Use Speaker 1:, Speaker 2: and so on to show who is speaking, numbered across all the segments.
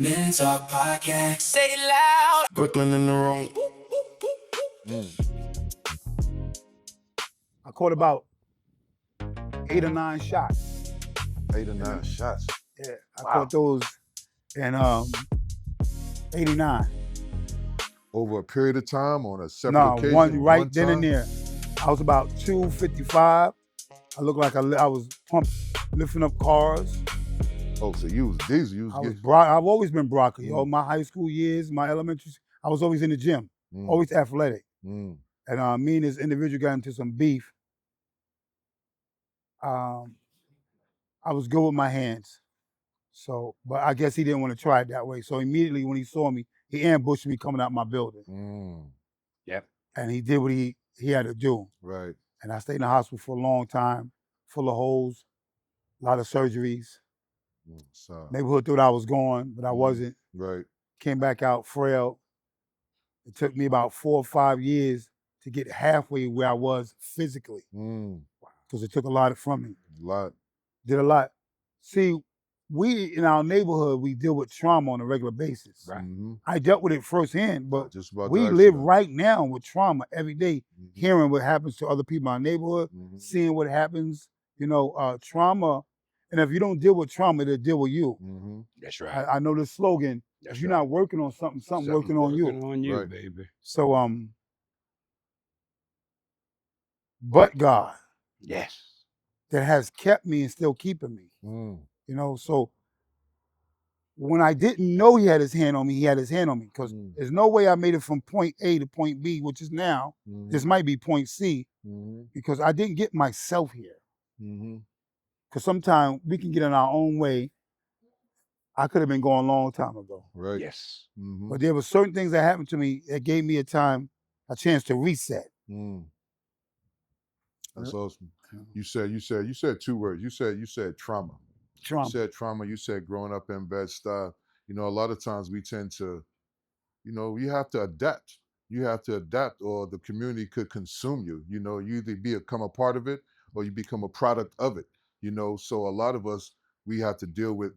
Speaker 1: Men Talk Podcast. Say it loud. Brooklyn in the room.
Speaker 2: I caught about 8 or 9 shots.
Speaker 3: 8 or 9 shots.
Speaker 2: Yeah, I
Speaker 3: Wow.
Speaker 2: caught those in 89.
Speaker 3: Over a period of time on a separate
Speaker 2: No,
Speaker 3: occasion?
Speaker 2: one right then and
Speaker 3: time?
Speaker 2: there. I was about 255. I looked like I was lifting up cars.
Speaker 3: Oh, so you was diesel.
Speaker 2: I've always been broccoli. All my high school years, my elementary, I was always in the gym, always athletic. And me and this individual got into some beef. I was good with my hands. So, but I guess he didn't want to try it that way. So immediately when he saw me, he ambushed me coming out my building.
Speaker 3: Yep.
Speaker 2: And he did what he had to do.
Speaker 3: Right.
Speaker 2: And I stayed in the hospital for a long time, full of holes, a lot of surgeries. Neighborhood thought I was gone, but I wasn't.
Speaker 3: Right.
Speaker 2: Came back out frail. It took me about 4 or 5 years to get halfway where I was physically. Because it took a lot from me.
Speaker 3: A lot.
Speaker 2: Did a lot. See, we in our neighborhood, we deal with trauma on a regular basis.
Speaker 3: Right.
Speaker 2: I dealt with it firsthand, but
Speaker 3: Just about
Speaker 2: we
Speaker 3: to
Speaker 2: live
Speaker 3: ask you
Speaker 2: right now with trauma every day, hearing what happens to other people in our neighborhood, seeing what happens, trauma. And if you don't deal with trauma, it'll deal with you.
Speaker 4: That's right.
Speaker 2: I know this slogan, if you're not working on something working on you.
Speaker 4: Working on you,
Speaker 3: Right.
Speaker 4: baby.
Speaker 2: So, but God
Speaker 4: Yes.
Speaker 2: that has kept me and still keeping me. So when I didn't know he had his hand on me, he had his hand on me, because there's no way I made it from point A to point B, which is now. This might be point C, because I didn't get myself here. Because sometimes we can get in our own way. I could have been gone a long time ago.
Speaker 3: Right.
Speaker 4: Yes.
Speaker 2: But there were certain things that happened to me that gave me a chance to reset.
Speaker 3: That's awesome. You said 2 words. You said trauma.
Speaker 2: Trauma.
Speaker 3: You said trauma. You said growing up in Bed-Stuy. A lot of times we tend to, you have to adapt. You have to adapt, or the community could consume you. You either become a part of it or you become a product of it. So a lot of us, we have to deal with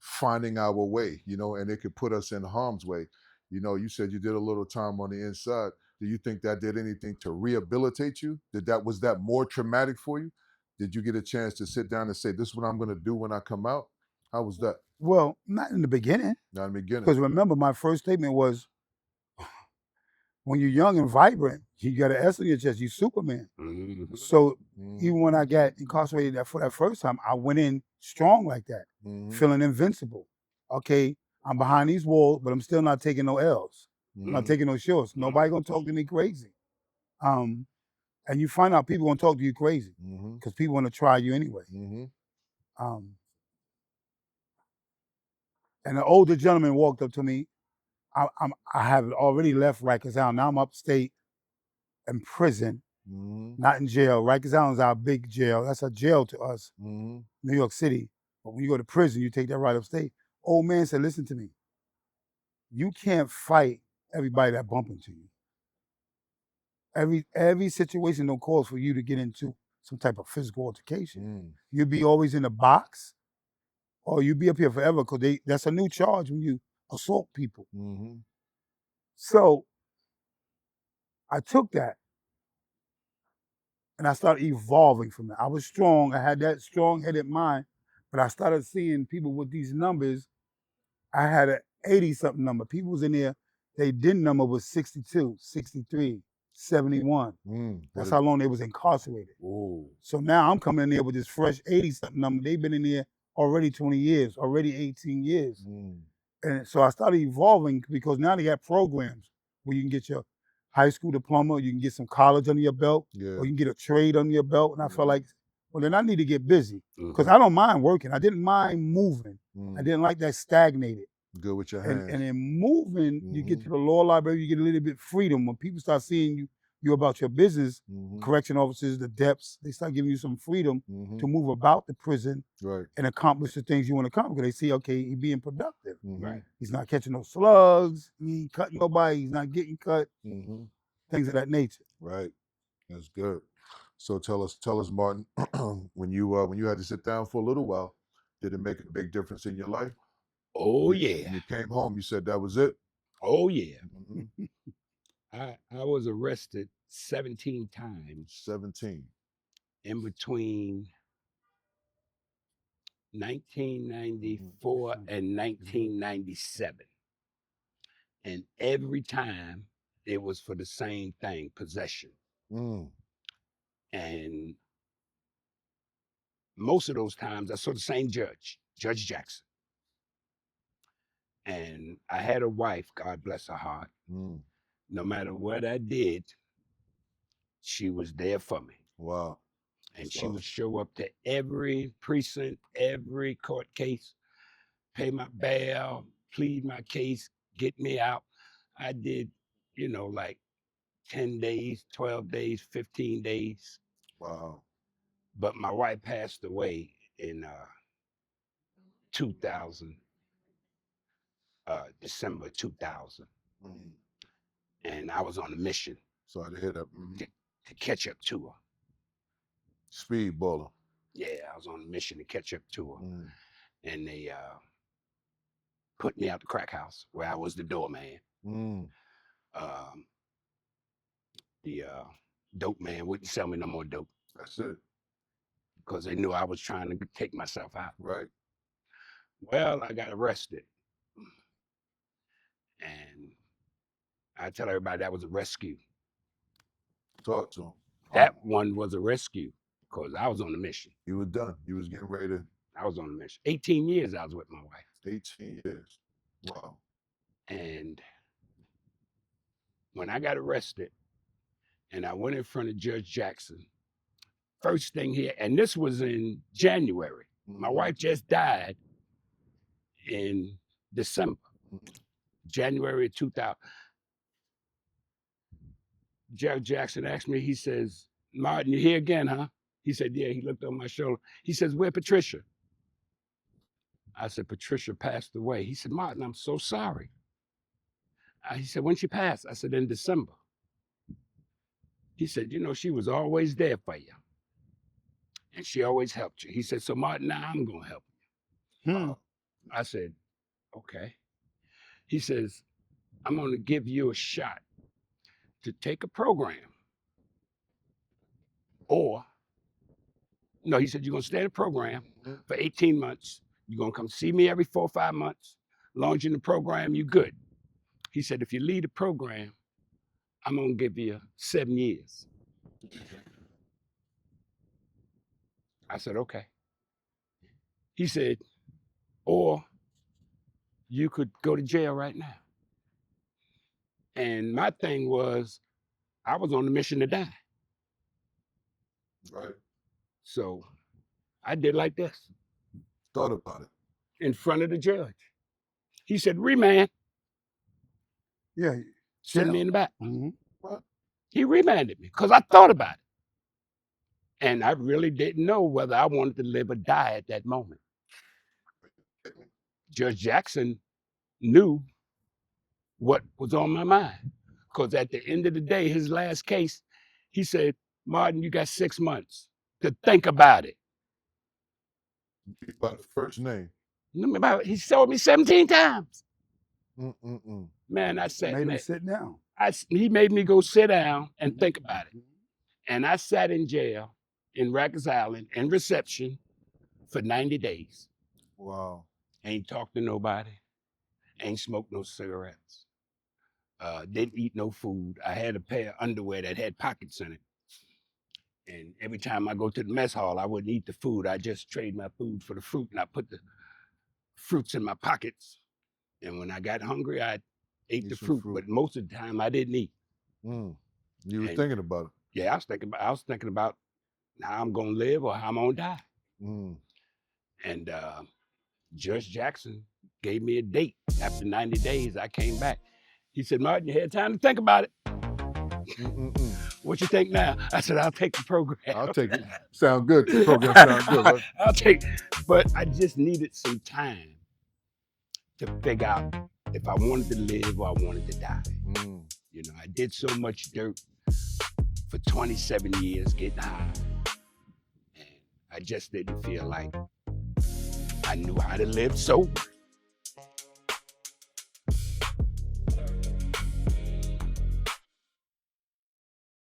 Speaker 3: finding our way, and it could put us in harm's way. You said you did a little time on the inside. Do you think that did anything to rehabilitate you? Was that more traumatic for you? Did you get a chance to sit down and say, this is what I'm going to do when I come out? How was that?
Speaker 2: Well, not in the beginning.
Speaker 3: Not in the beginning.
Speaker 2: Because remember, my first statement was, when you're young and vibrant, you got an S on your chest, you Superman. So even when I got incarcerated for that first time, I went in strong like that, feeling invincible. Okay, I'm behind these walls, but I'm still not taking no L's. I'm not taking no shorts. Nobody gonna talk to me crazy. And you find out people gonna talk to you crazy because people want to try you anyway. And an older gentleman walked up to me. I have already left Rikers Island. Now I'm upstate in prison, not in jail. Rikers Island is our big jail. That's a jail to us, New York City. But when you go to prison, you take that right upstate. Old man said, listen to me. You can't fight everybody that bump into you. Every situation don't cause for you to get into some type of physical altercation. You'll be always in the box, or you'll be up here forever, because that's a new charge when you assault people. So I took that and I started evolving from that. I was strong. I had that strong-headed mind, but I started seeing people with these numbers. I had an 80-something number. People was in there, their DIN number was 62, 63, 71. That's how long they was incarcerated. So now I'm coming in there with this fresh 80-something number. They've been in there already 20 years, already 18 years. And so I started evolving, because now they got programs where you can get your high school diploma, you can get some college under your belt, or you can get a trade under your belt. And I felt like, well, then I need to get busy, because I don't mind working. I didn't mind moving. I didn't like that stagnated.
Speaker 3: Good with your hands.
Speaker 2: And in moving, you get to the law library, you get a little bit of freedom. When people start seeing you about your business, correction officers, the depths, they start giving you some freedom to move about the prison and accomplish the things you want to accomplish. They see, okay, he's being productive. He's not catching no slugs, he ain't cutting nobody, he's not getting cut, things of that nature.
Speaker 3: Right. That's good. So tell us, Martin, when you had to sit down for a little while, did it make a big difference in your life?
Speaker 4: Oh,
Speaker 3: You
Speaker 4: yeah.
Speaker 3: came home, you said that was it?
Speaker 4: Oh, yeah.
Speaker 3: Mhm.
Speaker 4: I was arrested 17 times
Speaker 3: 17.
Speaker 4: in between 1994 and 1997. And every time it was for the same thing, possession.
Speaker 3: Mm.
Speaker 4: And most of those times I saw the same judge, Judge Jackson. And I had a wife, God bless her heart.
Speaker 3: Mm.
Speaker 4: No matter what I did, she was there for me.
Speaker 3: Wow.
Speaker 4: And
Speaker 3: So-
Speaker 4: she would show up to every precinct, every court case, pay my bail, plead my case, get me out. I did, like 10 days, 12 days, 15 days.
Speaker 3: Wow.
Speaker 4: But my wife passed away in 2000, December 2000.
Speaker 3: Mm.
Speaker 4: And I was on a mission
Speaker 3: Sorry to hear that. Mhm.
Speaker 4: to catch up to her.
Speaker 3: Speedballer.
Speaker 4: Yeah, I was on a mission to catch up to her.
Speaker 3: Mm.
Speaker 4: And they put me out the crack house where I was the doorman.
Speaker 3: Mm.
Speaker 4: The dope man wouldn't sell me no more dope
Speaker 3: That's it.
Speaker 4: because they knew I was trying to take myself out.
Speaker 3: Right.
Speaker 4: Well, I got arrested. And I tell everybody that was a rescue.
Speaker 3: Talk to him.
Speaker 4: That one was a rescue because I was on a mission.
Speaker 3: You were done. You was getting ready to.
Speaker 4: I was on a mission. 18 years I was with my wife.
Speaker 3: 18 years. Wow.
Speaker 4: And when I got arrested and I went in front of Judge Jackson, first thing here, and this was in January. My wife just died in December, January 2000. Judge Jackson asked me, he says, Martin, you here again, huh? He said, yeah. He looked over my shoulder. He says, where Patricia? I said, Patricia passed away. He said, Martin, I'm so sorry. He said, when she passed? I said, in December. He said, she was always there for you. And she always helped you. He said, so Martin, now I'm going to help you. I said, okay. He says, I'm going to give you a shot to take a program. Or, no, he said, you're going to stay in the program for 18 months. You're going to come see me every 4 or 5 months. As long as you're in the program, you're good. He said, if you leave the program, I'm going to give you 7 years. I said, okay. He said, or you could go to jail right now. And my thing was, I was on a mission to die.
Speaker 3: Right.
Speaker 4: So I did like this.
Speaker 3: Thought about it.
Speaker 4: In front of the judge. He said, remand.
Speaker 2: Yeah.
Speaker 4: Send me in the back.
Speaker 2: Mm-hmm.
Speaker 3: What?
Speaker 4: He remanded me because I thought about it. And I really didn't know whether I wanted to live or die at that moment. Judge Jackson knew what was on my mind. Because at the end of the day, his last case, he said, Martin, you got 6 months to think about it.
Speaker 3: By the first name.
Speaker 4: He told me 17 times.
Speaker 3: Mm-mm-mm.
Speaker 4: Man, I sat
Speaker 2: Made him sit down.
Speaker 4: He made me go sit down and think about it. And I sat in jail in Rikers Island in reception for 90 days.
Speaker 3: Wow.
Speaker 4: Ain't talked to nobody. Ain't smoked no cigarettes. Didn't eat no food. I had a pair of underwear that had pockets in it. And every time I go to the mess hall, I wouldn't eat the food. I just trade my food for the fruit, and I put the fruits in my pockets. And when I got hungry, I ate the fruit, but most of the time I didn't eat.
Speaker 3: You were thinking about it.
Speaker 4: Yeah, I was thinking about how I'm gonna live or how I'm gonna die. And Judge Jackson gave me a date. After 90 days, I came back. He said, Martin, you had time to think about it. What you think now? I said, I'll take the program.
Speaker 3: I'll take it. Sound good. The program sounds good. Right?
Speaker 4: I'll take it. But I just needed some time to figure out if I wanted to live or I wanted to die. I did so much dirt for 27 years getting high. And I just didn't feel like I knew how to live sober.